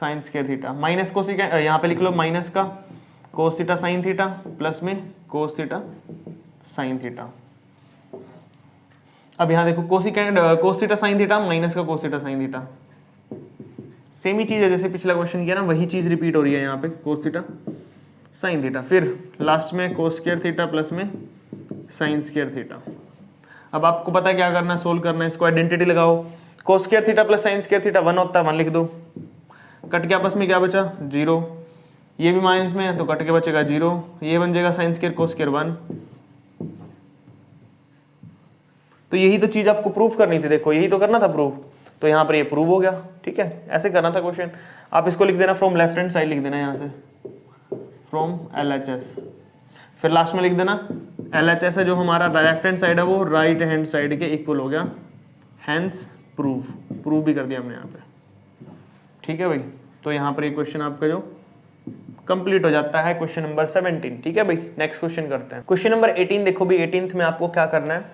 sin square theta, minus cos यहाँ पे लिख लो माइनस का cos theta sign theta plus में कोस थीटा साइन थीटा। अब यहाँ देखो cos theta sign theta minus का cos theta sign theta, same ही चीज है जैसे पिछला क्वेश्चन किया ना, वही चीज रिपीट हो रही है यहाँ पे, कोस थीटा साइन थीटा। फिर लास्ट में कोस स्क्वायर थीटा प्लस में साइन स्क्वायर थीटा। अब आपको पता है क्या करना है, सोल्व करना है, इसको आइडेंटिटी लगाओ। कोस square theta plus sin square theta 1 होता है, 1 लिख दो, कट के आपस में क्या बचा 0, ये भी माइनस में है तो कट के बचेगा 0, ये बन जाएगा साइन स्क्वायर कोस स्क्वायर 1। तो यही तो चीज आपको प्रूफ करनी थी, देखो यही तो करना था प्रूफ, तो यहाँ पर ये प्रूव हो गया। ठीक है, ऐसे करना था क्वेश्चन। आप इसको लिख देना फ्रॉम लेफ्ट हैंड साइड, लिख देना यहाँ से फ्रॉम LHS, फिर लास्ट में लिख देना LHS है जो हमारा लेफ्ट हैंड साइड है वो राइट हैंड साइड के इक्वल हो गया, हैंस प्रूफ भी कर दिया हमने यहाँ पे। ठीक है भाई, तो यहाँ पर ये क्वेश्चन आपका जो कंप्लीट हो जाता है, क्वेश्चन नंबर 17। ठीक है भाई, नेक्स्ट क्वेश्चन करते हैं। क्वेश्चन नंबर 18 देखो भाई, 18th में आपको क्या करना है,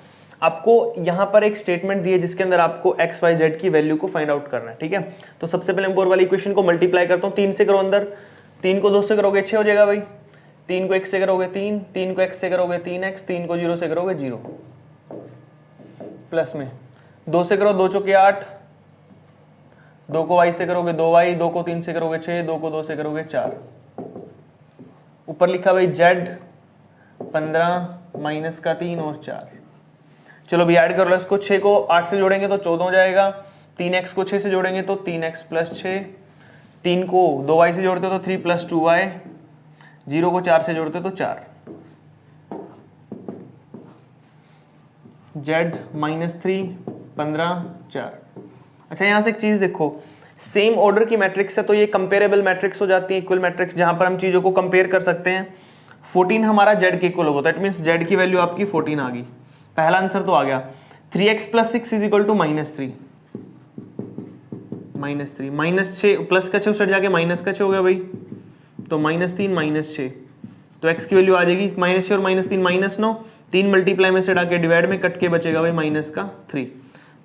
आपको यहाँ पर एक स्टेटमेंट दी है जिसके अंदर आपको x y z की वैल्यू को फाइंड आउट करना है। ठीक है, तो सबसे पहले ऊपर वाली इक्वेशन को मल्टीप्लाई करता हूँ, 3 से करो अंदर, 3 को 2 से करोगे 6 हो जाएगा भाई, 3 को 1 से करोगे 3, 3 को x से करोगे 3x, 3 को 0 से करोगे 0, प्लस में 2 से करो 2 चौके 8, 2 को y से करोगे 2y, 2 को 3 से करोगे 6, 2 को 2 से करोगे 4, ऊपर लिखा भाई z 15 माइनस का 3 और 4। चलो भी ऐड कर लो इसको, 6 को 8 से जोड़ेंगे तो 14 हो जाएगा, 3x को 6 से जोड़ेंगे तो 3x प्लस 6, 3 को 2y से जोड़ते हो तो 3 प्लस 2y, 0 को 4 से जोड़ते हो तो 4, z माइनस 3 15 4। अच्छा यहाँ से एक चीज देखो, सेम ऑर्डर की मैट्रिक्स है तो ये कंपेरेबल मैट्रिक्स हो जाती है, इक्वल मैट्रिक्स, जहां पर हम चीजों को कंपेयर कर सकते हैं। 14 हमारा z के इक्वल होगा, दैट मींस z की वैल्यू आपकी 14 आ गई, पहला आंसर तो आ गया। 3x plus 6 is equal to -3, -3 plus का 6 उस जाके माइनस का 6 हो गया भाई, तो -3 -6, तो x की वैल्यू आ जाएगी -6 और -3 -9, 3 मल्टीप्लाई में से डाके डिवाइड में कट के बचेगा भाई -3,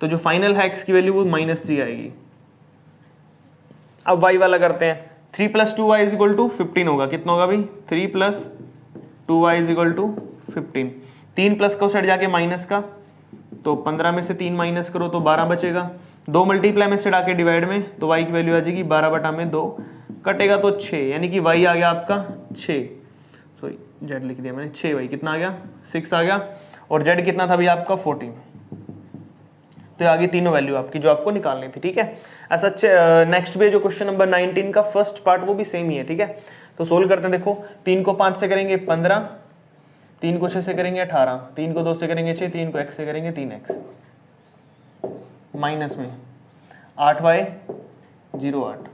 तो जो फाइनल है x की वैल्यू वो -3 आएगी। अब y वाला करते हैं, 3 + 2y = 15 होगा, कितना होगा भाई 3 + 2y = 15, 3 प्लस का सेट जाके माइनस का, तो 15 में से 3 माइनस करो तो 12 बचेगा, 2 मल्टीप्लाई में से डाके डिवाइड में, तो y की वैल्यू आ जाएगी 12/2 कटेगा तो 6, यानी कि y आ गया आपका 6, सॉरी z लिख दिया मैंने, 6y कितना आ गया 6 आ गया, और z कितना था भैया आपका 14। तो ये आ गई तीनों वैल्यू आपकी जो आपको निकालनी थी, ठीक है। ऐसा नेक्स्ट भी जो क्वेश्चन नंबर 19 का फर्स्ट पार्ट वो भी सेम ही है, ठीक है। तो सोल्व करते हैं, देखो 3 को 5 से करेंगे 15, 3 को 6 से करेंगे 18, 3 को 2 से करेंगे 6, 3 को x से करेंगे 3x, माइनस में 8y 08,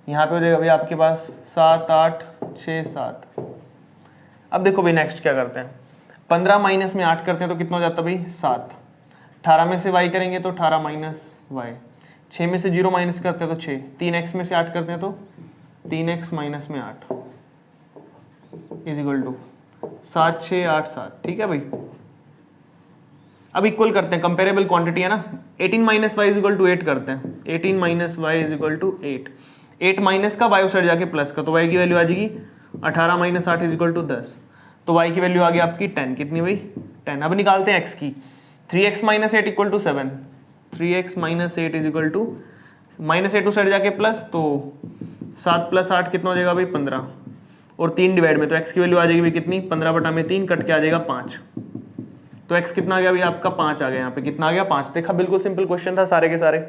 यहाँ पे हो जाएगा भाई आपके पास 7 8 6 7। अब देखो भाई नेक्स्ट क्या करते हैं, 15 माइनस में 8 करते हैं तो कितना हो जाता है भाई 7, 18 में से y करेंगे तो 18 माइनस y, 6 में से 0 माइनस करते हैं तो 6, 3x में से 8 करते हैं तो 3x माइनस में 8 = 7 6 8 7, ठीक है भाई। अब इक्वल करते हैं, कंपेरेबल क्वांटिटी है ना, 18 - y = 8 करते हैं, 18 - y = 8, 8 माइनस का y साइड जाके प्लस का, तो y की वैल्यू आ जाएगी 18 - 8 = 10, तो y की वैल्यू आ गई आपकी 10, कितनी भाई 10। अब निकालते हैं x की, 3x - 8 = 7, 3x - 8 = -8 साइड जाके प्लस, तो 7 + 8 कितना हो जाएगा भाई 15, और 3 डिवाइड में, तो x की वैल्यू आ जाएगी भाई कितनी 15/3 कट के आ जाएगा 5, तो x कितना आ गया भाई आपका 5 आ गया, यहाँ पे कितना आ गया 5। देखा बिल्कुल सिंपल क्वेश्चन था सारे के सारे,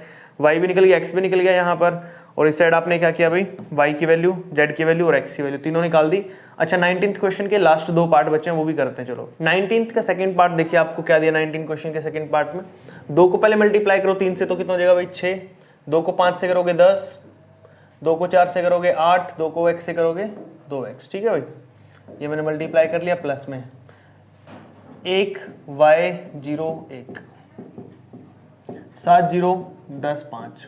y भी निकल गया x भी निकल गया यहाँ पर, और इस साइड आपने क्या किया भाई y की वैल्यू z की वैल्यू और x की वैल्यू तीनों निकाल दी। अच्छा 19th क्वेश्चन के लास्ट 2 पार्ट बचे हैं वो भी करते हैं, चलो 19th का सेकंड पार्ट देखिए आपको क्या दिया 19 क्वेश्चन के सेकंड पार्ट में, 2 को पहले मल्टीप्लाई करो 3 से तो कितना हो जाएगा भाई 6, 2 को 5 से करोगे 10, 2 को 4 से करोगे 8, 2 को x से करोगे 2x, ठीक है भाई। ये मैंने मल्टीप्लाई कर लिया प्लस में 1 y 0 1, 7 0 10 5,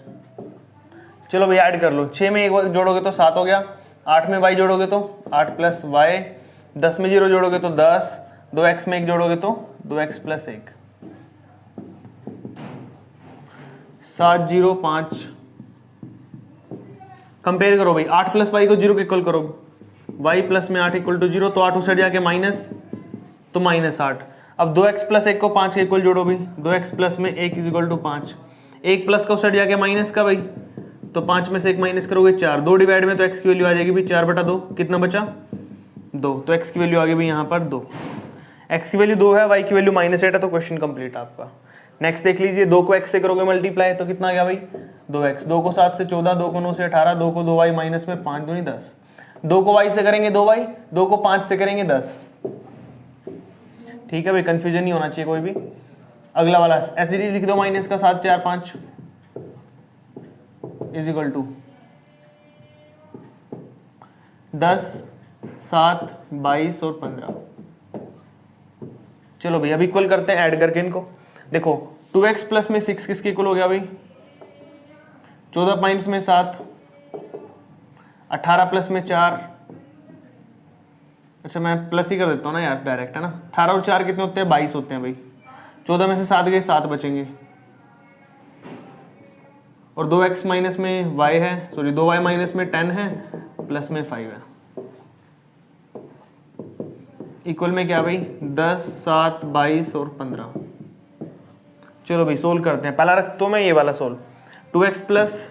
चलो भाई ऐड कर लो, 6 में 1 जोड़ोगे तो 7 हो गया, 8 में y जोड़ोगे तो 8 + y, 10 में 0 जोड़ोगे तो 10, 2x में 1 जोड़ोगे तो 2x + 1, 7 0 5, कंपेयर करो भाई 8 + y को 0 के इक्वल करो, y प्लस में 8 = 0, तो 8 उस साइड जाके माइनस, तो -8। अब 2x + 1 को 5 के इक्वल जोड़ो भाई, 2x प्लस में 1 = 5, 1 प्लस का उस साइड जाके माइनस का भाई, तो 5 में से 1 माइनस करोगे 4, 2 डिवाइड में, तो x की वैल्यू आ जाएगी भाई 4/2, कितना बचा 2, तो x की वैल्यू आ गई भाई यहाँ पर 2, x की वैल्यू 2 है, y की वैल्यू -8 है, तो क्वेश्चन कंप्लीट आपका। नेक्स्ट देख लीजिए, 2 को x से करोगे मल्टीप्लाई तो कितना आ गया भाई 2x, 2 को 7 से 14, 2 को 9 से 18, 2 को 2y माइनस में 5 दूनी 10, 2 को y से करेंगे 2y, 2 को 5 से करेंगे 10, ठीक है भाई, कंफ्यूजन नहीं होना चाहिए कोई भी। अगला वाला ऐसे ही लिख दो, माइनस का 7 4 5 = 10 7 22 और 15। चलो भाई अब इक्वल करते हैं ऐड करके इनको, देखो 2x प्लस में 6 किसके इक्वल हो गया भाई 14 माइनस में 7, 18 प्लस में 4, अच्छा मैं प्लस ही कर देता हूँ ना यार डायरेक्ट, है ना, 18 और 4 कितने होते हैं 22 होते हैं भाई, 14 में से 7 गए 7 बचेंगे, और 2x माइनस में y है, सॉरी 2y माइनस में 10 है, प्लस में 5 है, इक्वल में क्या भाई 10 7 22 और 15। चलो भाई सोल्व करते हैं, पहला रखता हूँ मैं ये वाला सोल्व, 2x प्लस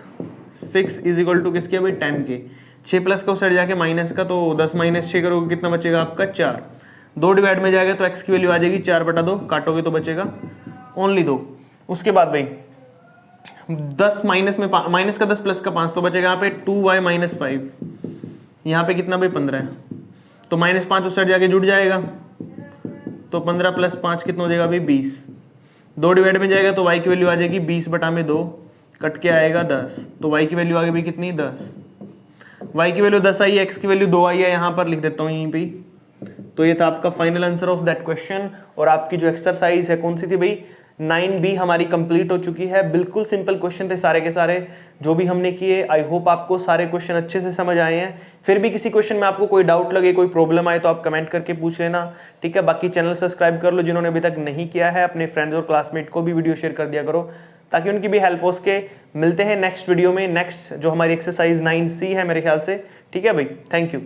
6 = किसके भाई 10 के, 6 प्लस का उस साइड जाके माइनस का, तो 10 माइनस 6 करोगे कितना बचेगा आपका 4, 2 डिवाइड में जाएगा तो x की वैल्यू आ जाएगी 4/2, काटोगे तो बचेगा ओनली 2। उसके बाद भाई 10 माइनस में माइनस का 10 प्लस का 5, तो बचेगा यहाँ पे 2y माइनस 5, यहाँ पे कितना भाई 15 है, तो -5 उस साइड जाके जुड़ जाएगा, तो 15 + 5 कितना हो जाएगा भाई 20, 2 डिवाइड में जाएगा तो y की वैल्यू आ जाएगी 20/2, कट के आएगा 10, तो y की वैल्यू आ गई भाई कितनी 10, y की वैल्यू 10 आई है, x की वैल्यू 2 आई है, यहाँ पर लिख देता हूँ यहीं पे। तो ये था आपका final answer of that question, और आपकी जो एक्सरसाइज है कौन सी थी भाई 9B हमारी कंप्लीट हो चुकी है। बिल्कुल सिंपल क्वेश्चन थे सारे के सारे जो भी हमने किए। आई होप आपको सारे क्वेश्चन अच्छे से समझ आए हैं। फिर भी किसी क्वेश्चन में आपको कोई डाउट लगे, कोई प्रॉब्लम आए तो आप कमेंट करके पूछ लेना, ठीक है। बाकी चैनल सब्सक्राइब कर लो जिन्होंने अभी तक नहीं किया है, अपने फ्रेंड्स और क्लासमेट को भी वीडियो शेयर कर दिया करो ताकि उनकी भी हेल्प हो सके। मिलते हैं नेक्स्ट वीडियो में, नेक्स्ट जो हमारी एक्सरसाइज 9C है मेरे ख्याल से। ठीक है भाई, थैंक यू।